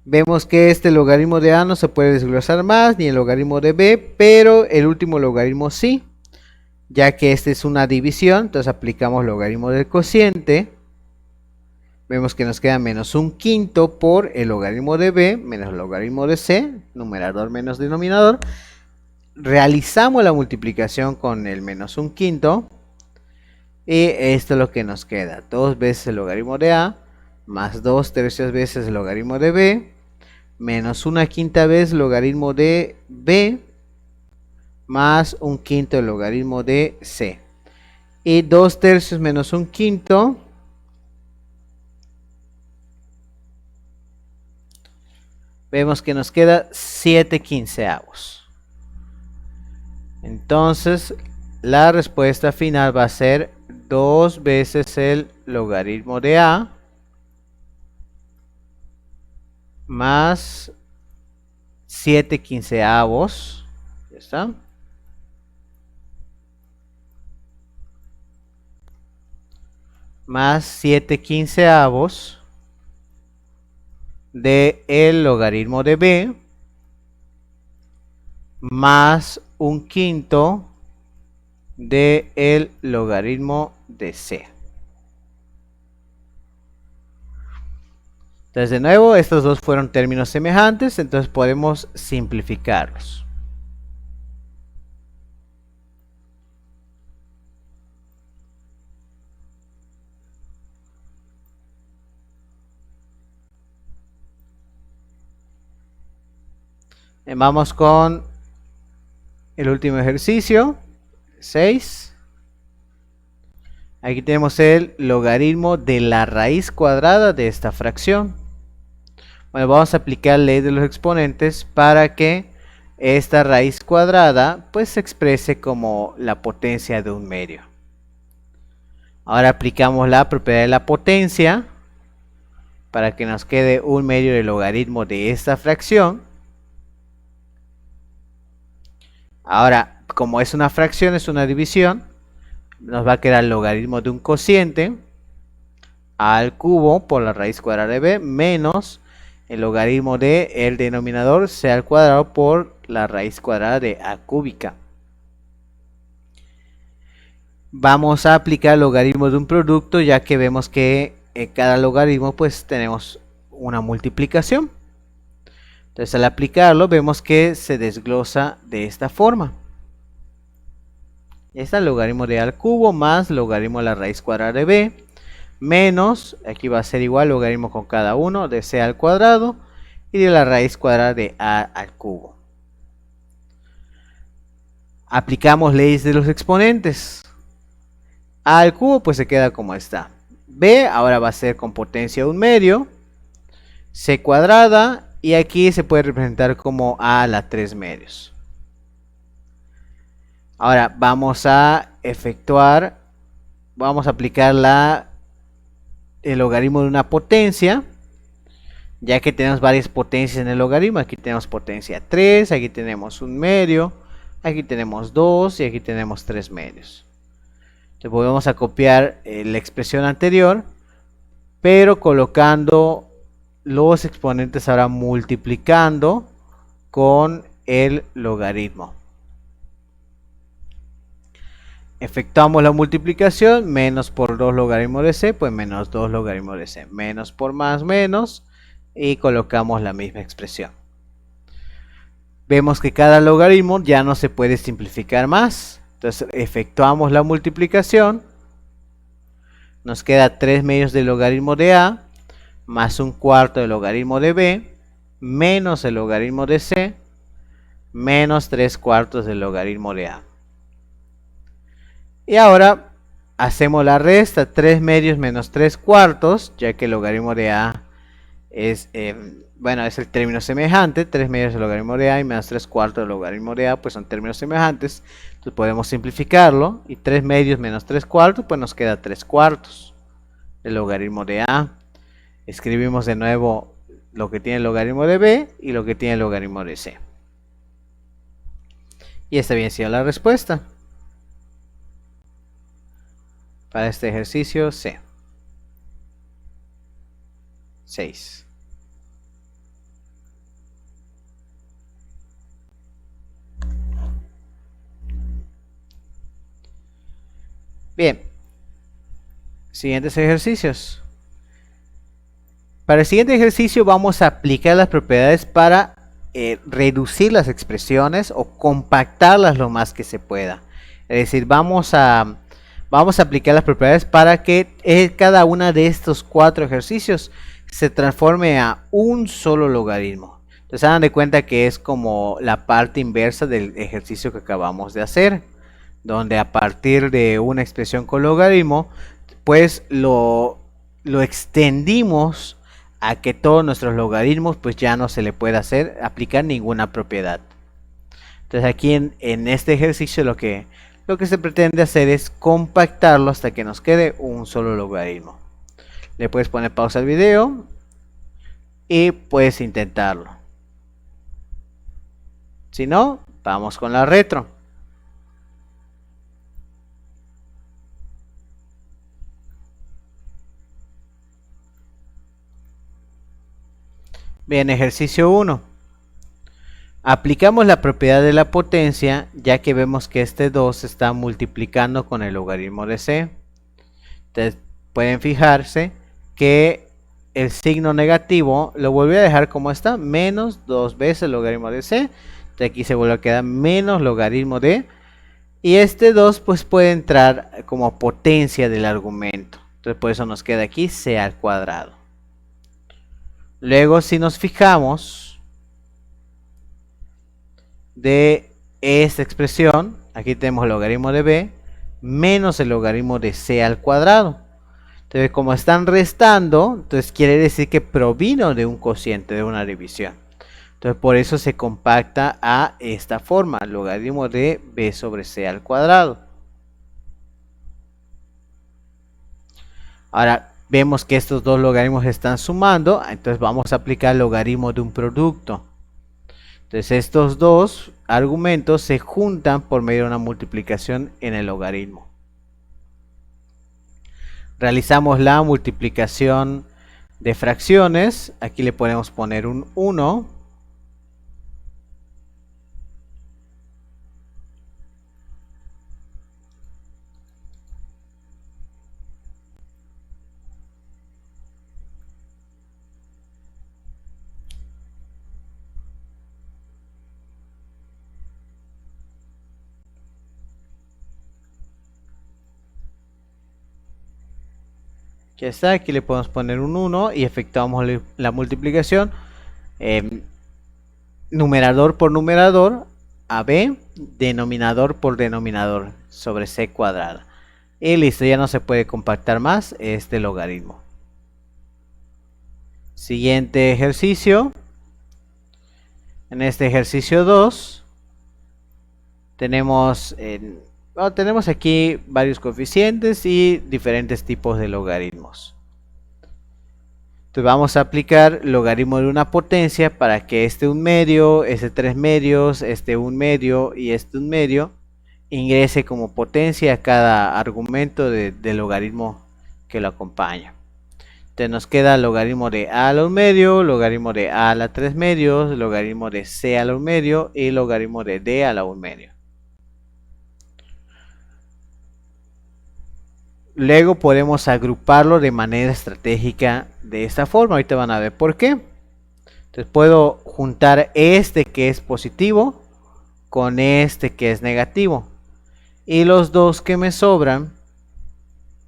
Vemos que este logaritmo de a no se puede desglosar más, ni el logaritmo de b, pero el último logaritmo sí, ya que esta es una división. Entonces aplicamos logaritmo del cociente. Vemos que nos queda menos 1/5 por el logaritmo de b menos el logaritmo de c, numerador menos denominador. Realizamos la multiplicación con el menos 1/5 y esto es lo que nos queda: 2 veces el logaritmo de a más 2 tercias veces el logaritmo de b menos una quinta vez logaritmo de b más 1/5 el logaritmo de c, y 2 tercios menos 1/5 vemos que nos queda 7/15. Entonces la respuesta final va a ser 2 veces el logaritmo de a más 7/15. ¿Ya está? Más 7/15 de el logaritmo de b más 1/5 de el logaritmo de c. Entonces, de nuevo, estos dos fueron términos semejantes, entonces podemos simplificarlos. Vamos con el último ejercicio, 6. Aquí tenemos el logaritmo de la raíz cuadrada de esta fracción. Bueno, vamos a aplicar la ley de los exponentes para que esta raíz cuadrada pues se exprese como la potencia de un medio. Ahora aplicamos la propiedad de la potencia para que nos quede un medio del logaritmo de esta fracción. Ahora, como es una fracción, es una división, nos va a quedar el logaritmo de un cociente a al cubo por la raíz cuadrada de b menos el logaritmo de el denominador c al cuadrado por la raíz cuadrada de a cúbica. Vamos a aplicar el logaritmo de un producto, ya que vemos que en cada logaritmo pues tenemos una multiplicación. Entonces al aplicarlo vemos que se desglosa de esta forma. Ya está el logaritmo de a al cubo más logaritmo de la raíz cuadrada de b, menos, aquí va a ser igual logaritmo con cada uno de c al cuadrado y de la raíz cuadrada de a al cubo. Aplicamos leyes de los exponentes. A al cubo pues se queda como está. B ahora va a ser con potencia 1/2. C cuadrada. Y aquí se puede representar como a la 3/2. Ahora vamos a efectuar. Vamos a aplicar el logaritmo de una potencia. Ya que tenemos varias potencias en el logaritmo. Aquí tenemos potencia 3. Aquí tenemos 1/2. Aquí tenemos 2 y aquí tenemos 3/2. Entonces volvemos a copiar la expresión anterior, pero colocando los exponentes ahora multiplicando con el logaritmo. Efectuamos la multiplicación, menos por 2 logaritmos de c, pues menos 2 logaritmos de c. Menos por más, menos, y colocamos la misma expresión. Vemos que cada logaritmo ya no se puede simplificar más. Entonces efectuamos la multiplicación. Nos queda 3/2 del logaritmo de a, más 1/4 del logaritmo de b, menos el logaritmo de c, menos 3/4 del logaritmo de a. Y ahora hacemos la resta, 3/2 menos 3/4, ya que el logaritmo de a es, bueno, es el término semejante. 3/2 del logaritmo de a y menos 3/4 del logaritmo de a, pues son términos semejantes. Entonces podemos simplificarlo. Y 3/2 menos 3/4, pues nos queda 3/4 del logaritmo de a. Escribimos de nuevo lo que tiene el logaritmo de b y lo que tiene el logaritmo de c. Y esta había sido la respuesta para este ejercicio C. 6. Bien. Siguientes ejercicios. Para el siguiente ejercicio vamos a aplicar las propiedades para reducir las expresiones o compactarlas lo más que se pueda. Es decir, vamos a aplicar las propiedades para que cada una de estos 4 ejercicios se transforme a un solo logaritmo. Entonces hagan de cuenta que es como la parte inversa del ejercicio que acabamos de hacer, donde a partir de una expresión con logaritmo, pues lo extendimos a que todos nuestros logaritmos pues ya no se le puede aplicar ninguna propiedad. Entonces aquí en este ejercicio lo que se pretende hacer es compactarlo hasta que nos quede un solo logaritmo. Le puedes poner pausa al video y puedes intentarlo. Si no, vamos con la retro. Bien, ejercicio 1. Aplicamos la propiedad de la potencia, ya que vemos que este 2 se está multiplicando con el logaritmo de c. Entonces pueden fijarse que el signo negativo lo volví a dejar como está, menos 2 veces el logaritmo de c. Entonces aquí se vuelve a quedar menos logaritmo de, y este 2 pues puede entrar como potencia del argumento. Entonces por eso nos queda aquí c al cuadrado. Luego si nos fijamos de esta expresión, aquí tenemos el logaritmo de b menos el logaritmo de c al cuadrado. Entonces como están restando, entonces quiere decir que provino de un cociente, de una división. Entonces por eso se compacta a esta forma, logaritmo de b sobre c al cuadrado. Ahora vemos que estos dos logaritmos están sumando, entonces vamos a aplicar el logaritmo de un producto. Entonces estos dos argumentos se juntan por medio de una multiplicación en el logaritmo. Realizamos la multiplicación de fracciones. Aquí le podemos poner un 1. Ya está, aquí le podemos poner un 1 y efectuamos la multiplicación. Numerador por numerador, AB, denominador por denominador, sobre C cuadrada. Y listo, ya no se puede compactar más este logaritmo. Siguiente ejercicio. En este ejercicio 2 tenemos, tenemos aquí varios coeficientes y diferentes tipos de logaritmos. Entonces vamos a aplicar logaritmo de una potencia para que este 1 medio, este 3 medios, este 1 medio y este 1 medio ingrese como potencia a cada argumento de logaritmo que lo acompaña. Entonces nos queda logaritmo de a a la 1 medio, logaritmo de a a la 3 medios, logaritmo de c a la 1 medio y logaritmo de d a la 1 medio. Luego podemos agruparlo de manera estratégica de esta forma. Ahorita van a ver por qué. Entonces puedo juntar este que es positivo con este que es negativo. Y los dos que me sobran,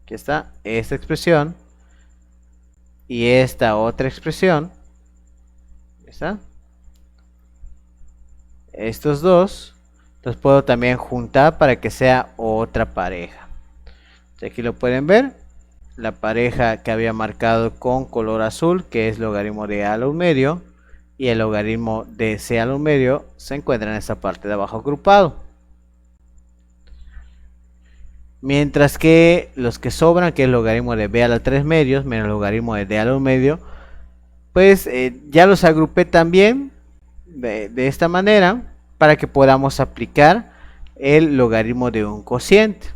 aquí está esta expresión y esta otra expresión, ¿está? Estos dos los puedo también juntar para que sea otra pareja. Aquí lo pueden ver, la pareja que había marcado con color azul, que es logaritmo de a a la 1 medio, y el logaritmo de c a la 1 medio, se encuentra en esta parte de abajo agrupado. Mientras que los que sobran, que es el logaritmo de b a la 3 medios, menos el logaritmo de d a la 1 medio, pues ya los agrupé también de esta manera, para que podamos aplicar el logaritmo de un cociente.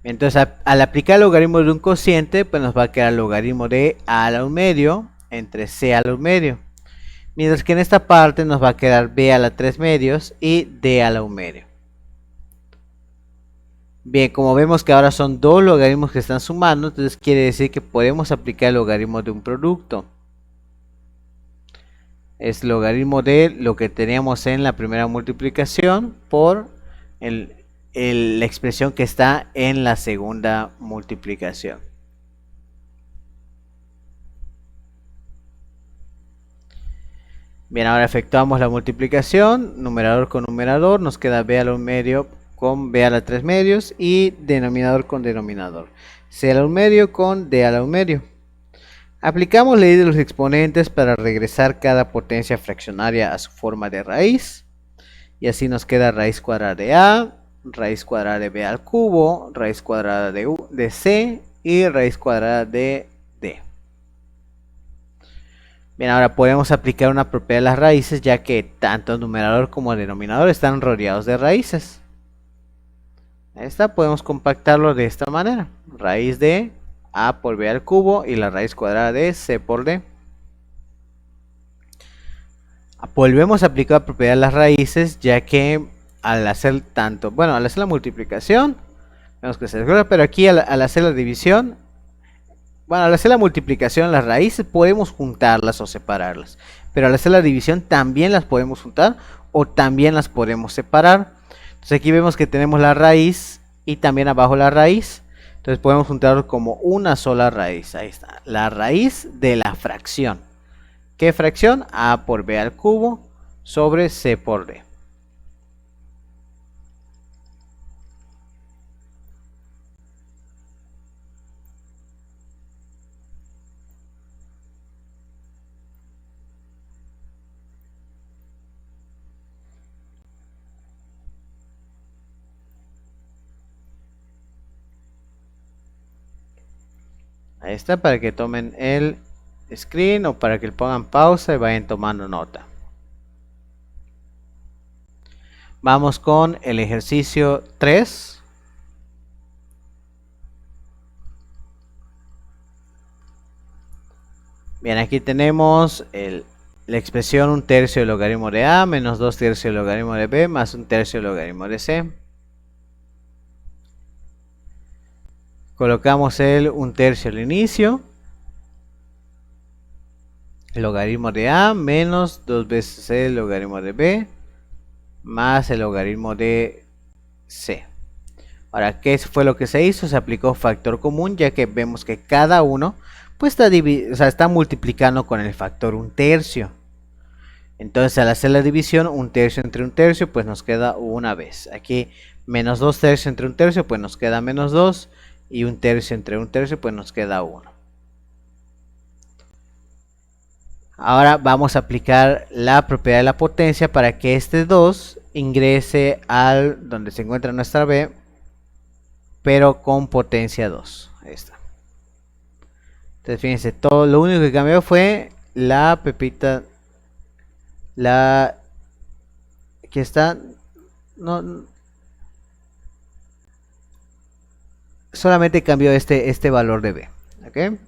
Entonces al aplicar el logaritmo de un cociente, pues nos va a quedar el logaritmo de a a la 1 medio entre c a la 1 medio. Mientras que en esta parte nos va a quedar b a la 3 medios y d a la 1 medio. Bien, como vemos que ahora son dos logaritmos que están sumando, entonces quiere decir que podemos aplicar el logaritmo de un producto. Es logaritmo de lo que teníamos en la primera multiplicación por la expresión que está en la segunda multiplicación. Bien, ahora efectuamos la multiplicación, numerador con numerador, nos queda b a la 1 medio con b a la 3 medios y denominador con denominador. C a la 1 medio con d a la 1 medio. Aplicamos ley de los exponentes para regresar cada potencia fraccionaria a su forma de raíz. Y así nos queda raíz cuadrada de a, raíz cuadrada de b al cubo, raíz cuadrada de c y raíz cuadrada de d. Bien, ahora podemos aplicar una propiedad de las raíces, ya que tanto el numerador como el denominador están rodeados de raíces. Esta podemos compactarlo de esta manera. Raíz de a por b al cubo y la raíz cuadrada de c por d. Volvemos a aplicar la propiedad de las raíces, ya que al hacer al hacer la multiplicación, vemos que se desglosa, pero aquí al hacer la división, al hacer la multiplicación, las raíces podemos juntarlas o separarlas, pero al hacer la división también las podemos juntar o también las podemos separar. Entonces aquí vemos que tenemos la raíz y también abajo la raíz, entonces podemos juntarlo como una sola raíz. Ahí está, la raíz de la fracción. ¿Qué fracción? A por b al cubo sobre c por d. Ahí está, para que tomen el screen o para que le pongan pausa y vayan tomando nota. Vamos con el ejercicio 3. Bien, aquí tenemos la expresión 1/3 del logaritmo de a menos 2/3 del logaritmo de b más 1/3 del logaritmo de c. Colocamos el 1/3 al inicio. El logaritmo de a menos 2 veces el logaritmo de b más el logaritmo de c. Ahora, ¿qué fue lo que se hizo? Se aplicó factor común, ya que vemos que cada uno pues está multiplicando con el factor 1/3. Entonces, al hacer la división, 1/3 entre 1/3, pues nos queda una vez. Aquí, menos 2/3 entre 1/3, pues nos queda menos 2. Y 1/3 entre 1/3, pues nos queda 1. Ahora vamos a aplicar la propiedad de la potencia para que este 2 ingrese al donde se encuentra nuestra b, pero con potencia 2. Ahí está. Entonces fíjense, todo lo único que cambió fue la pepita, aquí está, no, solamente cambió este valor de b, ¿ok?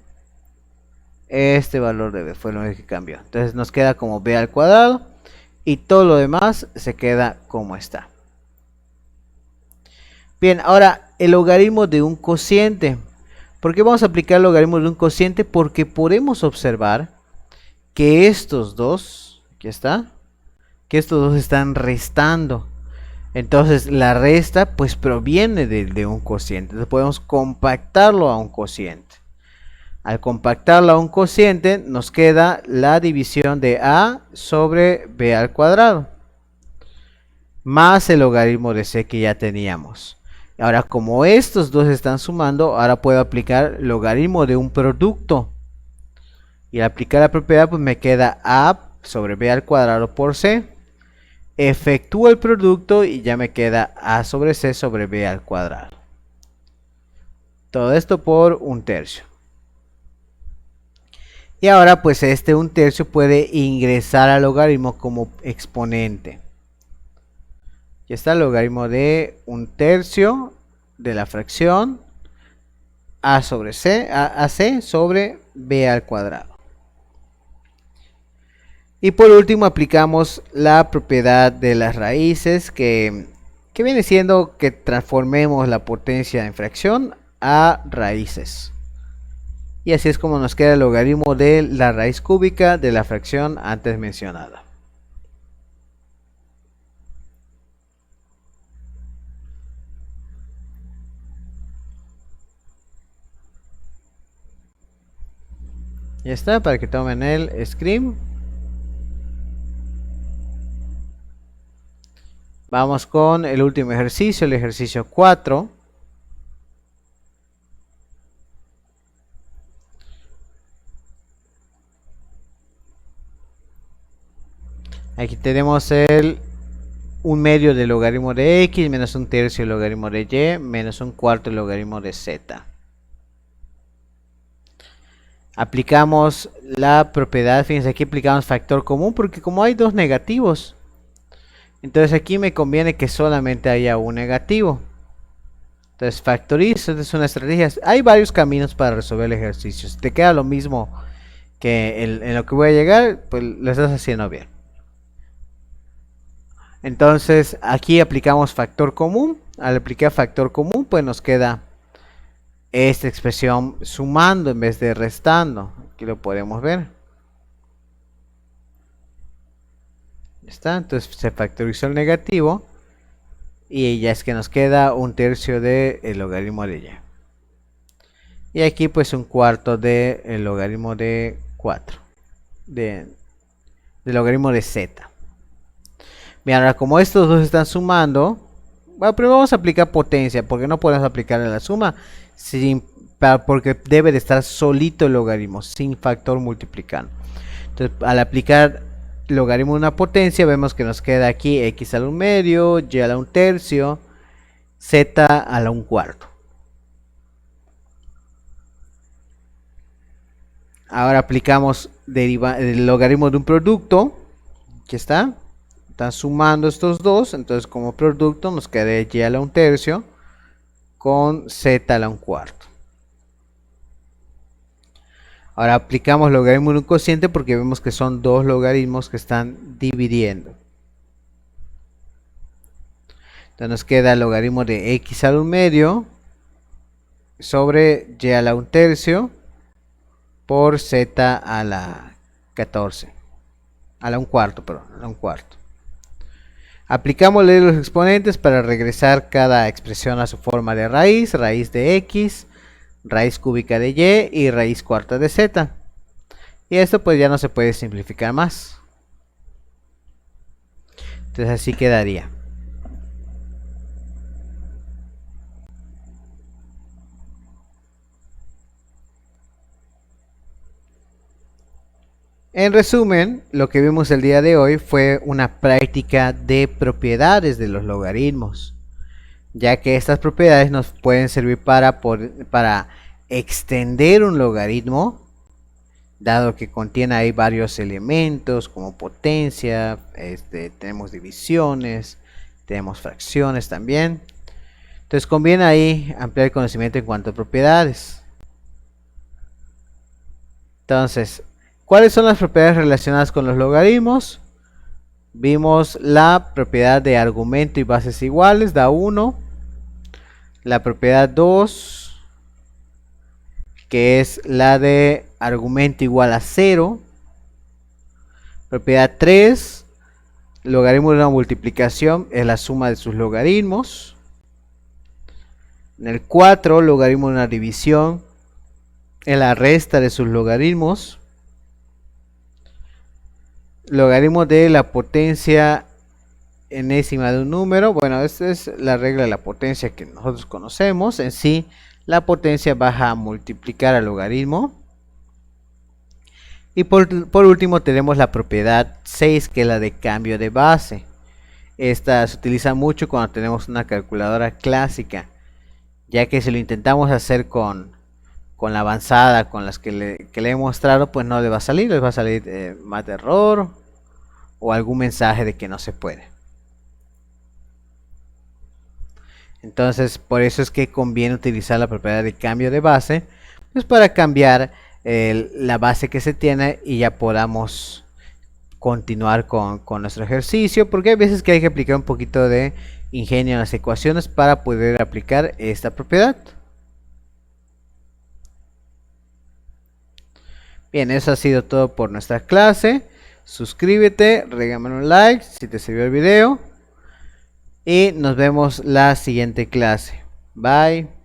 Este valor de b fue lo único que cambió. Entonces nos queda como b al cuadrado y todo lo demás se queda como está. Bien, ahora el logaritmo de un cociente. ¿Por qué vamos a aplicar el logaritmo de un cociente? Porque podemos observar que estos dos, aquí está, que estos dos están restando. Entonces la resta pues proviene de un cociente. Entonces podemos compactarlo a un cociente. Al compactarlo a un cociente nos queda la división de a sobre b al cuadrado. Más el logaritmo de c que ya teníamos. Ahora, como estos dos están sumando, ahora puedo aplicar logaritmo de un producto. Y al aplicar la propiedad, pues me queda a sobre b al cuadrado por c. Efectúo el producto y ya me queda a sobre c sobre b al cuadrado. Todo esto por 1/3. Y ahora, pues este 1/3 puede ingresar al logaritmo como exponente. Aquí está el logaritmo de 1/3 de la fracción a sobre c, a c sobre b al cuadrado. Y por último aplicamos la propiedad de las raíces que viene siendo que transformemos la potencia en fracción a raíces. Y así es como nos queda el logaritmo de la raíz cúbica de la fracción antes mencionada. Ya está, para que tomen el screen. Vamos con el último ejercicio, el ejercicio 4. Aquí tenemos el 1/2 del logaritmo de x menos 1/3 del logaritmo de y menos 1/4 del logaritmo de z. Aplicamos la propiedad, fíjense, aquí aplicamos factor común porque como hay dos negativos, entonces aquí me conviene que solamente haya un negativo. Entonces factorizo, esta es una estrategia. Hay varios caminos para resolver el ejercicio. Si te queda lo mismo que en lo que voy a llegar, pues lo estás haciendo bien. Entonces aquí aplicamos factor común. Al aplicar factor común, pues nos queda esta expresión sumando en vez de restando. Aquí lo podemos ver. ¿Está? Entonces se factorizó el negativo y ya es que nos queda 1/3 del logaritmo de y. Y aquí pues 1/4 del logaritmo de 4. Del logaritmo de z. Bien, ahora como estos dos están sumando, bueno, primero vamos a aplicar potencia, porque no podemos aplicar la suma, porque debe de estar solito el logaritmo, sin factor multiplicando. Entonces, al aplicar logaritmo de una potencia, vemos que nos queda aquí x a la 1/2, y a la 1/3, z a la 1/4. Ahora aplicamos el logaritmo de un producto, aquí está. Están sumando estos dos, entonces como producto nos queda y a la 1/3 con z a la 1/4. Ahora aplicamos logaritmo de un cociente porque vemos que son dos logaritmos que están dividiendo. Entonces nos queda el logaritmo de x a la 1/2 sobre y a la 1/3 por z a la 14. A la 1/4, perdón, a la 1/4. Aplicámosle los exponentes para regresar cada expresión a su forma de raíz, raíz de x, raíz cúbica de y y raíz cuarta de z. Y esto pues ya no se puede simplificar más. Entonces así quedaría. En resumen, lo que vimos el día de hoy fue una práctica de propiedades de los logaritmos, ya que estas propiedades nos pueden servir para extender un logaritmo, dado que contiene ahí varios elementos como potencia, tenemos divisiones, tenemos fracciones también. Entonces conviene ahí ampliar el conocimiento en cuanto a propiedades. Entonces, ¿cuáles son las propiedades relacionadas con los logaritmos? Vimos la propiedad de argumento y bases iguales, da 1. La propiedad 2, que es la de argumento igual a 0. Propiedad 3, logaritmo de una multiplicación es la suma de sus logaritmos. En el 4, logaritmo de una división es la resta de sus logaritmos. Logaritmo de la potencia enésima de un número. Bueno, esta es la regla de la potencia que nosotros conocemos. En sí, la potencia baja a multiplicar al logaritmo. Y por último tenemos la propiedad 6, que es la de cambio de base. Esta se utiliza mucho cuando tenemos una calculadora clásica, ya que si lo intentamos hacer con la avanzada, con las que le he mostrado, pues no le va a salir, les va a salir más de error o algún mensaje de que no se puede. Entonces, por eso es que conviene utilizar la propiedad de cambio de base, pues para cambiar la base que se tiene y ya podamos continuar con nuestro ejercicio, porque hay veces que hay que aplicar un poquito de ingenio en las ecuaciones para poder aplicar esta propiedad. Bien, eso ha sido todo por nuestra clase. Suscríbete, regálame un like si te sirvió el video y nos vemos la siguiente clase. Bye.